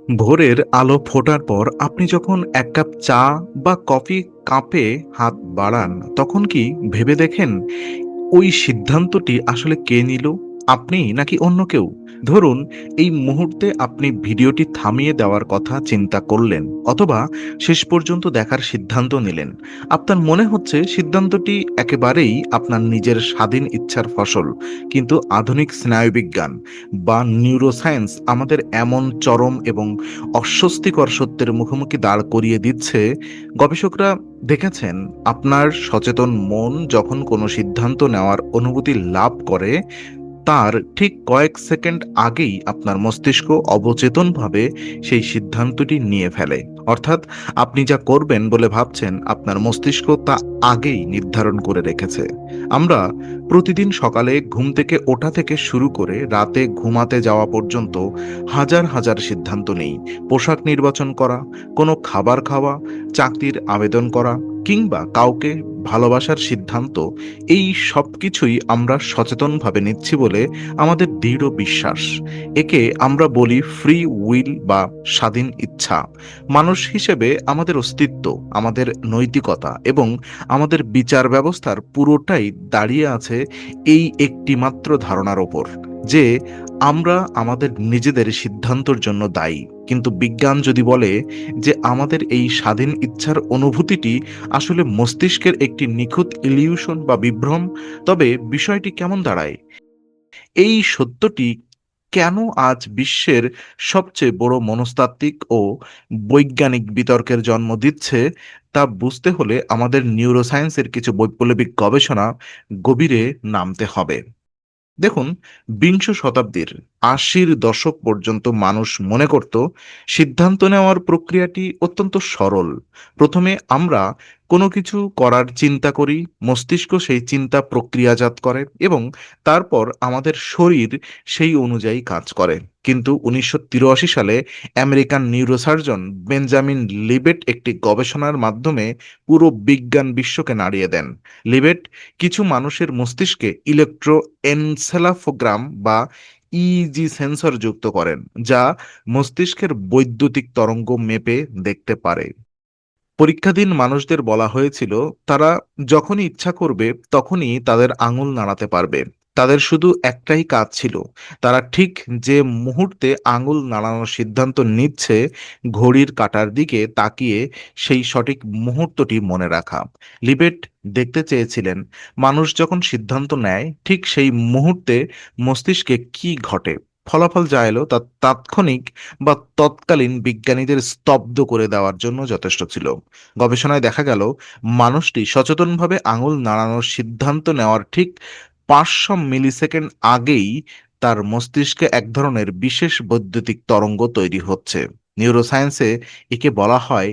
ভোরের আলো ফোটার পর আপনি যখন এক কাপ চা বা কফি কাপে হাত বাড়ান, তখন কি ভেবে দেখেন ওই সিদ্ধান্তটি আসলে কে নিল? আপনি নাকি অন্য কেউ? ধরুন, এই মুহূর্তে আপনি ভিডিওটি থামিয়ে দেওয়ার কথা চিন্তা করলেন, অথবা শেষ পর্যন্ত দেখার সিদ্ধান্ত নিলেন। আপনার মনে হচ্ছে সিদ্ধান্তটি একেবারেই আপনার নিজের স্বাধীন ইচ্ছার ফসল। কিন্তু আধুনিক স্নায়ুবিজ্ঞান বা নিউরোসায়েন্স আমাদের এমন চরম এবং অস্বস্তিকর সত্যের মুখোমুখি দাঁড় করিয়ে দিচ্ছে। গবেষকরা দেখেছেন, আপনার সচেতন মন যখন কোনো সিদ্ধান্ত নেওয়ার অনুভূতি লাভ করে, তার ঠিক কয়েক সেকেন্ড আগেই আপনার মস্তিষ্ক অবচেতনভাবে সেই সিদ্ধান্তটি নিয়ে ফেলে। অর্থাৎ আপনি যা করবেন বলে ভাবছেন, আপনার মস্তিষ্ক তা আগেই নির্ধারণ করে রেখেছে। আমরা প্রতিদিন সকালে ঘুম থেকে ওঠা থেকে শুরু করে রাতে ঘুমাতে যাওয়া পর্যন্ত হাজার হাজার সিদ্ধান্ত নেই। পোশাক নির্বাচন করা, কোনো খাবার খাওয়া, চাকরির আবেদন করা, কিংবা কাউকে ভালোবাসার সিদ্ধান্ত, এই সব কিছুই আমরা সচেতনভাবে নিচ্ছি বলে আমাদের দৃঢ় বিশ্বাস। একে আমরা বলি ফ্রি উইল বা স্বাধীন ইচ্ছা। মানুষ হিসেবে আমাদের অস্তিত্ব, আমাদের নৈতিকতা এবং আমাদের বিচার ব্যবস্থার পুরোটাই দাঁড়িয়ে আছে এই একটি মাত্র ধারণার ওপর, যে আমরা আমাদের নিজেদের সিদ্ধান্তর জন্য দায়ী। কিন্তু বিজ্ঞান যদি বলে যে আমাদের এই স্বাধীন ইচ্ছার অনুভূতিটি আসলে মস্তিষ্কের একটি নিখুঁত ইলিউশন বা বিভ্রম, তবে বিষয়টি কেমন দাঁড়ায়? এই সত্যটি কেন আজ বিশ্বের সবচেয়ে বড় মনস্তাত্ত্বিক ও বৈজ্ঞানিক বিতর্কের জন্ম দিচ্ছে, তা বুঝতে হলে আমাদের নিউরোসায়েন্সের কিছু বৈপ্লবিক গবেষণা গভীরে নামতে হবে। দেখুন, বিংশ শতাব্দীর ৮০-র দশক পর্যন্ত মানুষ মনে করত সিদ্ধান্ত নেওয়ার প্রক্রিয়াটি অত্যন্ত সরল। প্রথমে আমরা কোনো কিছু করার চিন্তা করি, মস্তিষ্ক সেই চিন্তা প্রক্রিয়াজাত করে এবং তারপর আমাদের শরীর সেই অনুযায়ী কাজ করে। কিন্তু ১৯৮৩ সালে আমেরিকান নিউরোসার্জন বেঞ্জামিন লিবেট একটি গবেষণার মাধ্যমে পুরো বিজ্ঞান বিশ্বকে নাড়িয়ে দেন। লিবেট কিছু মানুষের মস্তিষ্কে ইলেকট্রো এনসেলাফোগ্রাম বা ইইজি সেন্সর যুক্ত করেন, যা মস্তিষ্কের বৈদ্যুতিক তরঙ্গ মেপে দেখতে পারে। পরীক্ষাধীন মানুষদের বলা হয়েছিল তারা যখনই ইচ্ছা করবে তখনই তাদের আঙুল নাড়াতে পারবে। তাদের শুধু একটাই কাজ ছিল, তারা ঠিক যে মুহূর্তে আঙুল নাড়ানোর সিদ্ধান্ত নিচ্ছে, ঘড়ির কাঁটার দিকে তাকিয়ে সেই সঠিক মুহূর্তটি মনে রাখা। লিবেট দেখতে চেয়েছিলেন মানুষ যখন সিদ্ধান্ত নেয় ঠিক সেই মুহূর্তে মস্তিষ্কে কি ঘটে। ফলাফল যা এলো তা তাৎক্ষণিক বা তৎকালীন বিজ্ঞানীদের স্তব্ধ করে দেওয়ার জন্য যথেষ্ট ছিল। গবেষণায় দেখা গেল মানুষটি সচেতনভাবে আঙুল নাড়ানোর সিদ্ধান্ত নেওয়ার ঠিক ৫০০ মিলিসেকেন্ড আগেই তার মস্তিষ্কে এক ধরনের বিশেষ বৈদ্যুতিক তরঙ্গ তৈরি হচ্ছে। নিউরোসায়েন্সে একে বলা হয়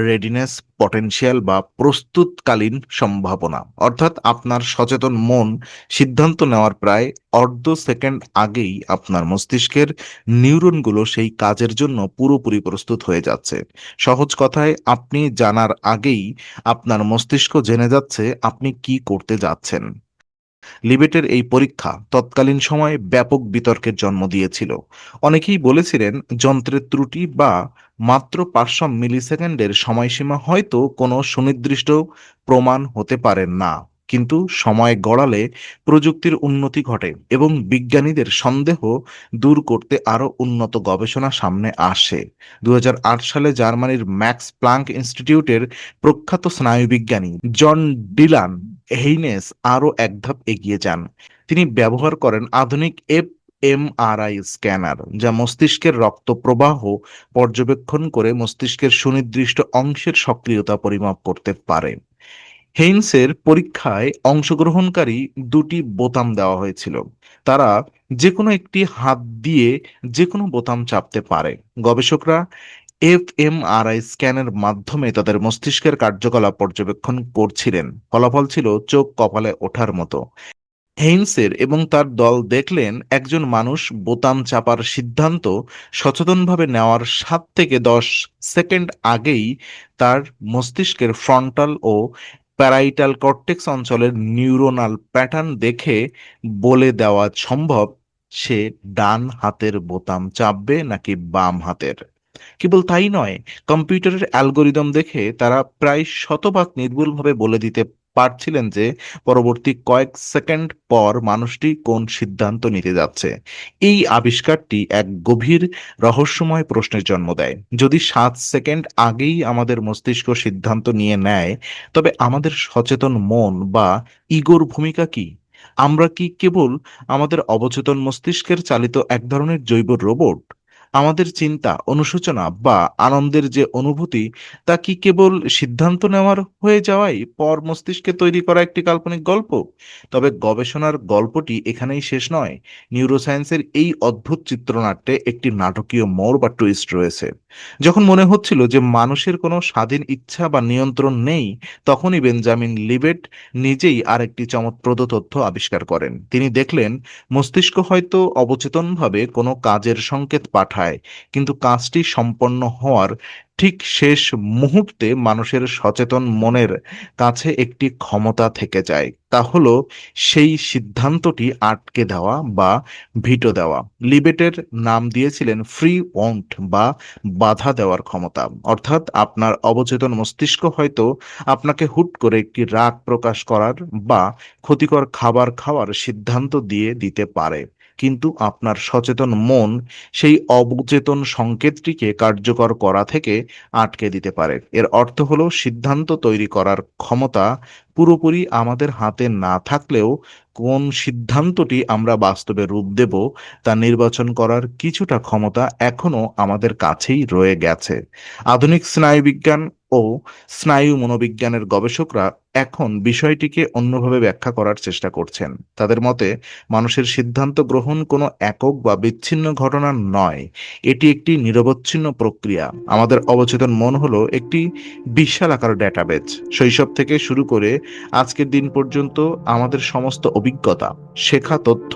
রেডিনেস পটেনশিয়াল বা প্রস্তুতকালীন সম্ভাবনা। অর্থাৎ আপনার সচেতন মন সিদ্ধান্ত নেওয়ার প্রায় অর্ধ সেকেন্ড আগেই আপনার মস্তিষ্কের নিউরনগুলো সেই কাজের জন্য পুরোপুরি প্রস্তুত হয়ে যাচ্ছে। সহজ কথায়, আপনি জানার আগেই আপনার মস্তিষ্ক জেনে যাচ্ছে আপনি কি করতে যাচ্ছেন। লিবেটের এই পরীক্ষা তৎকালীন সময়ে ব্যাপক বিতর্কের জন্ম দিয়েছিল। অনেকেই বলেছিলেন যন্ত্রের ত্রুটি বা মাত্র ৫০০ মিলিসেকেন্ডের সময়সীমা হয়তো কোনো সুনির্দিষ্ট প্রমাণ হতে পারে না। কিন্তু সময় গড়ালে প্রযুক্তির উন্নতি ঘটে এবং বিজ্ঞানীদের সন্দেহ দূর করতে আরও উন্নত গবেষণা সামনে আসে। ২০০৮ সালে জার্মানির ম্যাক্স প্লাঙ্ক ইনস্টিটিউটের প্রখ্যাত স্নায়ুবিজ্ঞানী জন ডিলান হেইনেস আরও এক ধাপ এগিয়ে যান। তিনি ব্যবহার করেন আধুনিক এফএমআরআই স্ক্যানার, যা মস্তিষ্কের রক্ত প্রবাহ পর্যবেক্ষণ করে মস্তিষ্কের সুনির্দিষ্ট অংশের সক্রিয়তা পরিমাপ করতে পারে। হেইনসের পরীক্ষায় অংশগ্রহণকারী দুটি বোতাম দেওয়া হয়েছিল। তারা যে কোনো একটি হাত দিয়ে যে কোনো বোতাম চাপতে পারে। গবেষকরা এফএমআরআই স্ক্যানের মাধ্যমে তাদের মস্তিষ্কের কার্যকলাপ পর্যবেক্ষণ করছিলেন। ফলাফল ছিল চোখ কপালে ওঠার মতো। হেইনসের এবং তার দল দেখলেন একজন মানুষ বোতাম চাপার সিদ্ধান্ত সচেতনভাবে নেওয়ার ৭ থেকে ১০ সেকেন্ড আগেই তার মস্তিষ্কের ফ্রন্টাল ও প্যারাইটাল কর্টেক্স অঞ্চলের নিউরোনাল প্যাটার্ন দেখে বলে দেওয়া সম্ভব সে ডান হাতের বোতাম চাপবে নাকি বাম হাতের। কেবল তাই নয়, কম্পিউটারের অ্যালগরিদম দেখে তারা প্রায় শতভাগ নির্ভুলভাবে বলে দিতে পারছিলেন যে পরবর্তী কয়েক সেকেন্ড পর মানুষটি কোন সিদ্ধান্ত নিতে যাচ্ছে। এই আবিষ্কারটি এক গভীর রহস্যময় প্রশ্নের জন্ম দেয়। যদি 7 সেকেন্ড আগেই আমাদের মস্তিষ্ক সিদ্ধান্ত নিয়ে নেয়, তবে আমাদের সচেতন মন বা ইগোর ভূমিকা কি? আমরা কি কেবল আমাদের অবচেতন মস্তিষ্কের চালিত এক ধরনের জৈব রোবট? আমাদের চিন্তা, অনুশোচনা বা আনন্দের যে অনুভূতি, তা কি কেবল সিদ্ধান্ত নেওয়ার হয়ে যাওয়াই পর মস্তিষ্কে তৈরি করা একটি কাল্পনিক গল্প? তবে গবেষণার গল্পটি এখানেই শেষ নয়। নিউরোসায়েন্সের এই অদ্ভুত চিত্রনাট্যে একটি নাটকীয় মোড় বা টুইস্ট রয়েছে। যখন মনে হচ্ছিল যে মানুষের কোনো স্বাধীন ইচ্ছা বা নিয়ন্ত্রণ নেই, তখনই বেঞ্জামিন লিবেট নিজেই আরেকটি চমকপ্রদ তথ্য আবিষ্কার করেন। তিনি দেখলেন মস্তিষ্ক হয়তো অবচেতনভাবে কোনো কাজের সংকেত পাঠায়, কিন্তু কাজটি সম্পন্ন হওয়ার ঠিক শেষ মুহূর্তে মানুষের সচেতন মনের কাছে একটি ক্ষমতা থেকে যায়। তা হলো সেই সিদ্ধান্তটি আটকে দেওয়া বা ভিটো দেওয়া। লিবেটের নাম দিয়েছিলেন ফ্রি ওয়ন্ট বা বাধা দেওয়ার ক্ষমতা। অর্থাৎ আপনার অবচেতন মস্তিষ্ক হয়তো আপনাকে হুট করে একটি রাগ প্রকাশ করার বা ক্ষতিকর খাবার খাওয়ার সিদ্ধান্ত দিয়ে দিতে পারে, কিন্তু আপনার সচেতন মন সেই অবচেতন সংকেতটিকে কার্যকর করা থেকে আটকে দিতে পারে। এর অর্থ হলো সিদ্ধান্ত তৈরি করার ক্ষমতা পুরোপুরি আমাদের হাতে না থাকলেও কোন সিদ্ধান্তটি আমরা বাস্তবে রূপ দেব তা নির্বাচন করার কিছুটা ক্ষমতা এখনো আমাদের কাছেই রয়ে গেছে। আধুনিক স্নায়ুবিজ্ঞান ও স্নায়ু মনোবিজ্ঞানের গবেষকরা এখন বিষয়টিকে অন্যভাবে ব্যাখ্যা করার চেষ্টা করছেন। তাদের মতে মানুষের সিদ্ধান্ত গ্রহণ কোনো একক বা বিচ্ছিন্ন ঘটনা নয়, এটি একটি নিরবচ্ছিন্ন প্রক্রিয়া। আমাদের অবচেতন মন হলো একটি বিশাল আকার ডেটাবেজ। শৈশব থেকে শুরু করে আজকের দিন পর্যন্ত আমাদের সমস্ত অভিজ্ঞতা, শেখা তথ্য,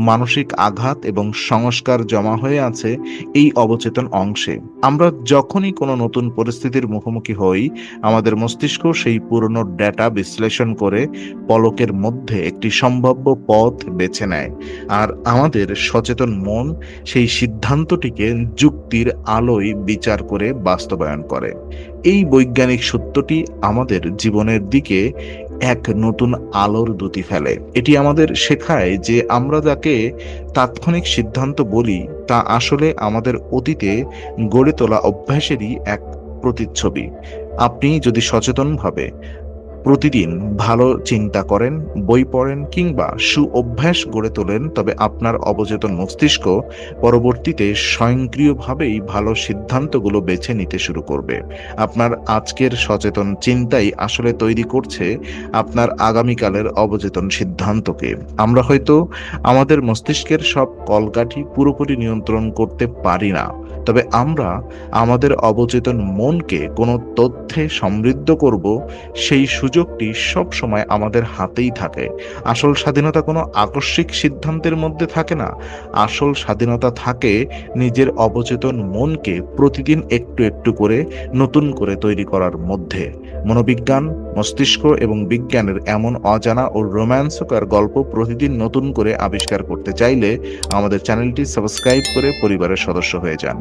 মানসিক আঘাত এবং সংস্কার জমা হয়ে আছে এই অবচেতন অংশে। আমরা যখনই কোনো নতুন পরিস্থিতির মুখোমুখি হই, আমাদের মস্তিষ্ক সেই পুরনো ডেটা বিশ্লেষণ করে পলকের মধ্যে একটি সম্ভাব্য পথ বেছে নেয়, আর আমাদের সচেতন মন সেই সিদ্ধান্তটিকে যুক্তির আলোয় বিচার করে বাস্তবায়ন করে। এই বৈজ্ঞানিক সত্যটি আমাদের জীবনের দিকে এক নতুন আলোর দ্যুতি ফেলে। এটি আমাদের শেখায় যে আমরা যাকে তাৎক্ষণিক সিদ্ধান্ত বলি, তা আসলে আমাদের অতীতে গড়ে তোলা অভ্যাসেরই এক প্রতিচ্ছবি। আপনি যদি সচেতনভাবে প্রতিদিন ভালো চিন্তা করেন, বই পড়েন কিংবা অভ্যাস গড়ে তোলেন, তবে আপনার অবচেতন মস্তিষ্ক পরবর্তীতে স্বয়ংক্রিয়ভাবেই ভালো সিদ্ধান্তগুলো বেছে নিতে শুরু করবে। আপনার আজকের সচেতন চিন্তাই আসলে তৈরি করছে আপনার আগামীকালের অবচেতন সিদ্ধান্তকে। আমরা হয়তো আমাদের মস্তিষ্কের সব কলকাঠি পুরোপুরি নিয়ন্ত্রণ করতে পারি না, তবে আমরা আমাদের অবচেতন মনকে কোনো তথ্যে সমৃদ্ধ করব, সেই সুযোগটি সব সময় আমাদের হাতেই থাকে। আসল স্বাধীনতা কোনো আকস্মিক সিদ্ধান্তের মধ্যে থাকে না। আসল স্বাধীনতা থাকে নিজের অবচেতন মনকে প্রতিদিন একটু একটু করে নতুন করে তৈরি করার মধ্যে। মনোবিজ্ঞান, মস্তিষ্ক এবং বিজ্ঞানের এমন অজানা ও রোম্যান্সকর গল্প প্রতিদিন নতুন করে আবিষ্কার করতে চাইলে আমাদের চ্যানেলটি সাবস্ক্রাইব করে পরিবারের সদস্য হয়ে যান।